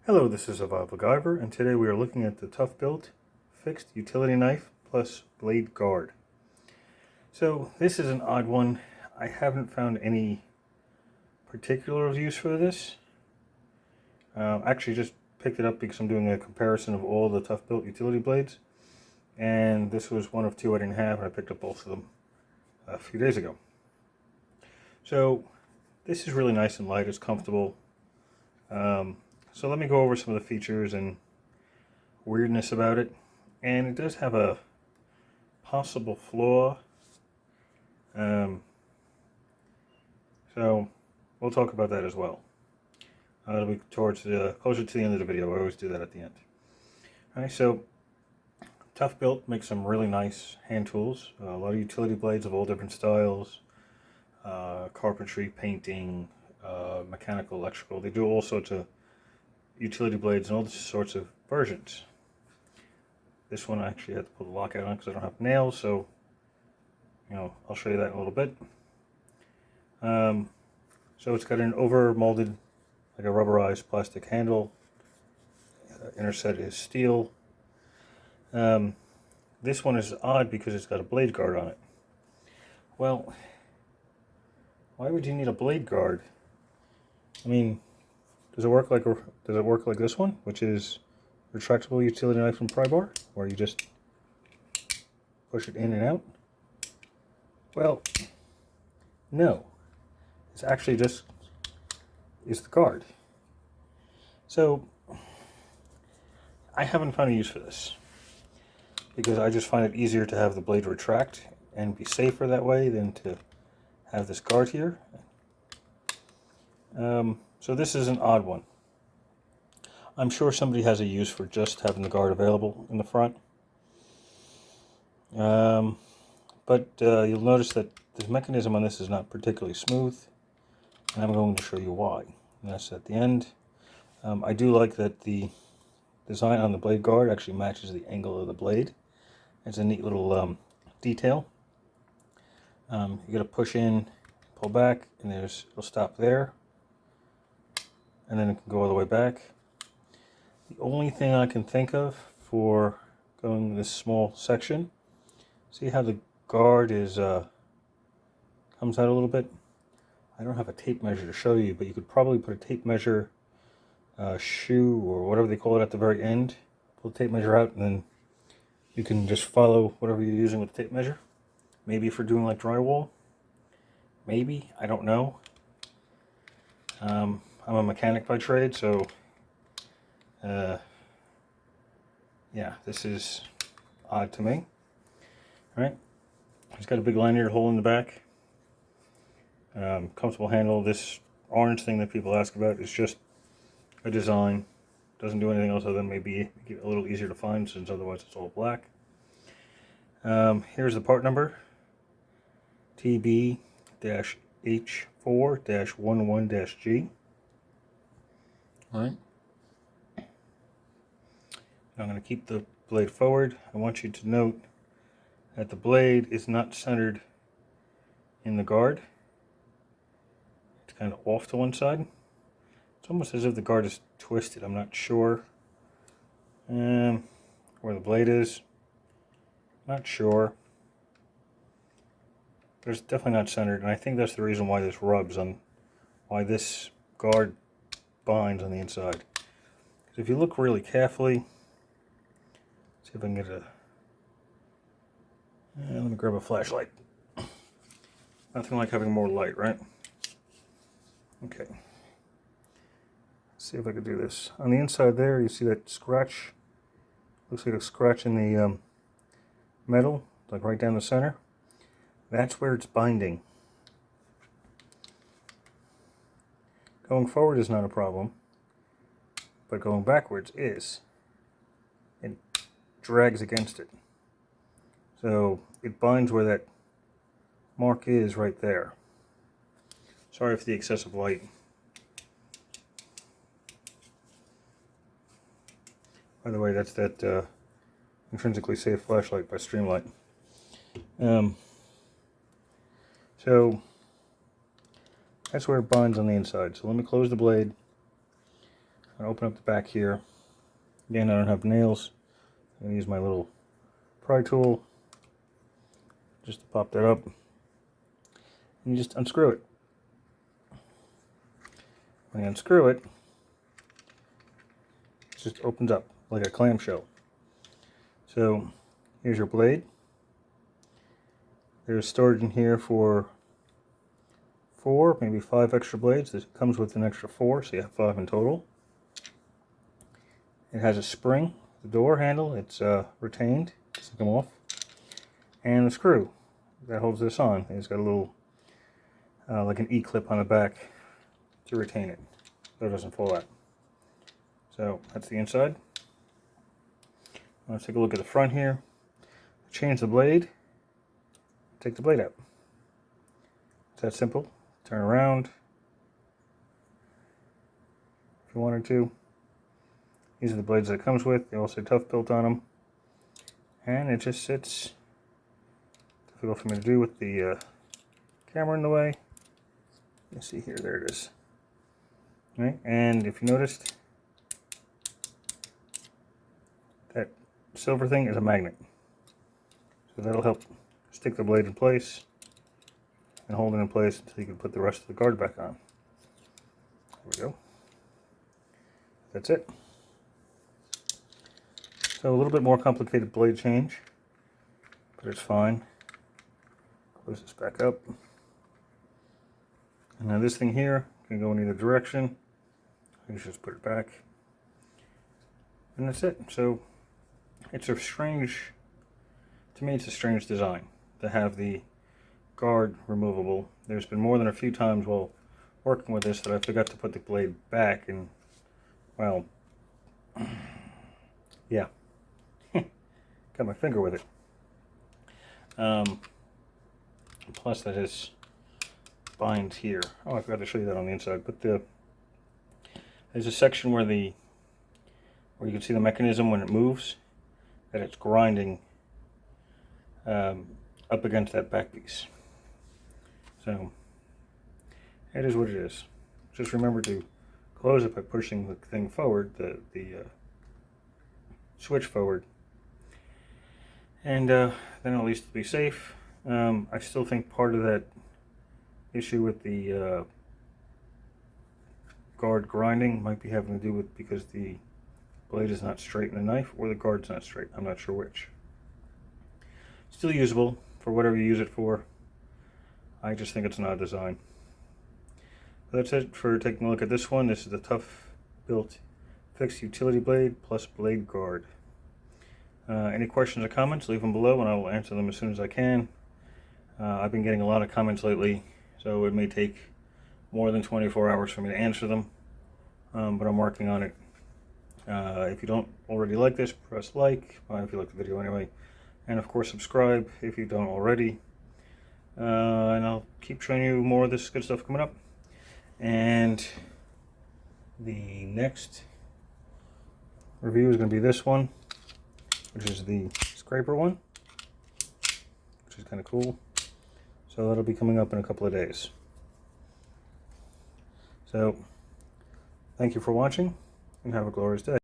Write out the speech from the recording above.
Hello, this is Survival-gyver, and today we are looking at the Toughbuilt fixed utility knife plus blade guard. So this is an odd one. I haven't found any particular use for this. Actually just picked it up because I'm doing a comparison of all the Toughbuilt utility blades, and this was one of two I didn't have, and I picked up both of them a few days ago. So this is really nice and light, it's comfortable. So let me go over some of the features and weirdness about it. And it does have a possible flaw. So we'll talk about that as well. It'll be towards closer to the end of the video. I always do that at the end. All right, so Toughbuilt makes some really nice hand tools. A lot of utility blades of all different styles. Carpentry, painting, mechanical, electrical. They do all sorts of utility blades and all sorts of versions. This one I actually had to put the lockout on because I don't have nails, so I'll show you that in a little bit. So it's got an over molded, like a rubberized plastic handle. Inner set is steel. This one is odd because it's got a blade guard on it. Well, why would you need a blade guard? I mean, does it work like this one, which is retractable utility knife from pry bar, where you just push it in and out? Well, no. It's actually just is the guard. So I haven't found a use for this because I just find it easier to have the blade retract and be safer that way than to have this guard here. So this is an odd one. I'm sure somebody has a use for just having the guard available in the front. But you'll notice that the mechanism on this is not particularly smooth, and I'm going to show you why. And that's at the end. I do like that the design on the blade guard actually matches the angle of the blade. It's a neat little detail. You gotta push in, pull back, and it'll stop there. And then it can go all the way back. The only thing I can think of for going this small section, see how the guard is comes out a little bit? I don't have a tape measure to show you, but you could probably put a tape measure shoe or whatever they call it at the very end. Pull the tape measure out, and then you can just follow whatever you're using with the tape measure. Maybe for doing like drywall. Maybe, I don't know. I'm a mechanic by trade, so yeah, this is odd to me. All right, it's got a big lanyard hole in the back. Comfortable handle. This orange thing that people ask about is just a design. Doesn't do anything else other than maybe make it a little easier to find, since otherwise it's all black. Here's the part number. TB-H4-11-G. Alright. I'm going to keep the blade forward. I want you to note that the blade is not centered in the guard. It's kind of off to one side. It's almost as if the guard is twisted. I'm not sure where the blade is. Not sure. But it's definitely not centered, and I think that's the reason why this rubs on, why this guard binds on the inside. Because if you look really carefully, see if I can get a, let me grab a flashlight. Nothing like having more light, right? Okay. Let's see if I can do this. On the inside there, you see that scratch? Looks like a scratch in the metal, like right down the center. That's where it's binding. Going forward is not a problem, but going backwards is. It drags against it. So it binds where that mark is right there. Sorry for the excessive light. By the way, that's that intrinsically safe flashlight by Streamlight. So that's where it binds on the inside. So let me close the blade. I'm going to open up the back here. Again, I don't have nails. I'm going to use my little pry tool just to pop that up. And you just unscrew it. When you unscrew it, it just opens up like a clamshell. So here's your blade. There's storage in here for 4, maybe 5 extra blades. This comes with an extra 4, so you have 5 in total. It has a spring, the door handle, it's retained, doesn't come off, and a screw that holds this on. It's got a little, like an E-clip on the back to retain it, so it doesn't fall out. So that's the inside. Let's take a look at the front here. Change the blade, take the blade out. It's that simple. Turn around if you wanted to. These are the blades that it comes with. They all say Toughbuilt on them. And it just sits. Difficult for me to do with the camera in the way. Let's see here. There it is. All right. And if you noticed, that silver thing is a magnet. So that'll help stick the blade in place and hold it in place until you can put the rest of the guard back on. There we go. That's it. So a little bit more complicated blade change, but it's fine. Close this back up. And now this thing here can go in either direction. You just put it back. And that's it. So it's a strange, to me it's a strange design to have the guard removable. There's been more than a few times while working with this that I forgot to put the blade back, and well, yeah, got my finger with it. Plus that is binds here. Oh, I forgot to show you that on the inside. But there's a section where you can see the mechanism when it moves, that it's grinding up against that back piece. So it is what it is. Just remember to close it by pushing the thing forward, the switch forward, and then at least it'll be safe. I still think part of that issue with the guard grinding might be having to do with because the blade is not straight in the knife, or the guard's not straight. I'm not sure which. Still usable for whatever you use it for. I just think it's an odd design. But that's it for taking a look at this one. This is the Toughbuilt fixed utility blade plus blade guard. Any questions or comments, leave them below and I will answer them as soon as I can. I've been getting a lot of comments lately, so it may take more than 24 hours for me to answer them, but I'm working on it. If you don't already like this, press like, if you like the video anyway, and of course subscribe if you don't already. And I'll keep showing you more of this good stuff coming up. And the next review is going to be this one, which is the scraper one, which is kind of cool. So that'll be coming up in a couple of days. So thank you for watching and have a glorious day.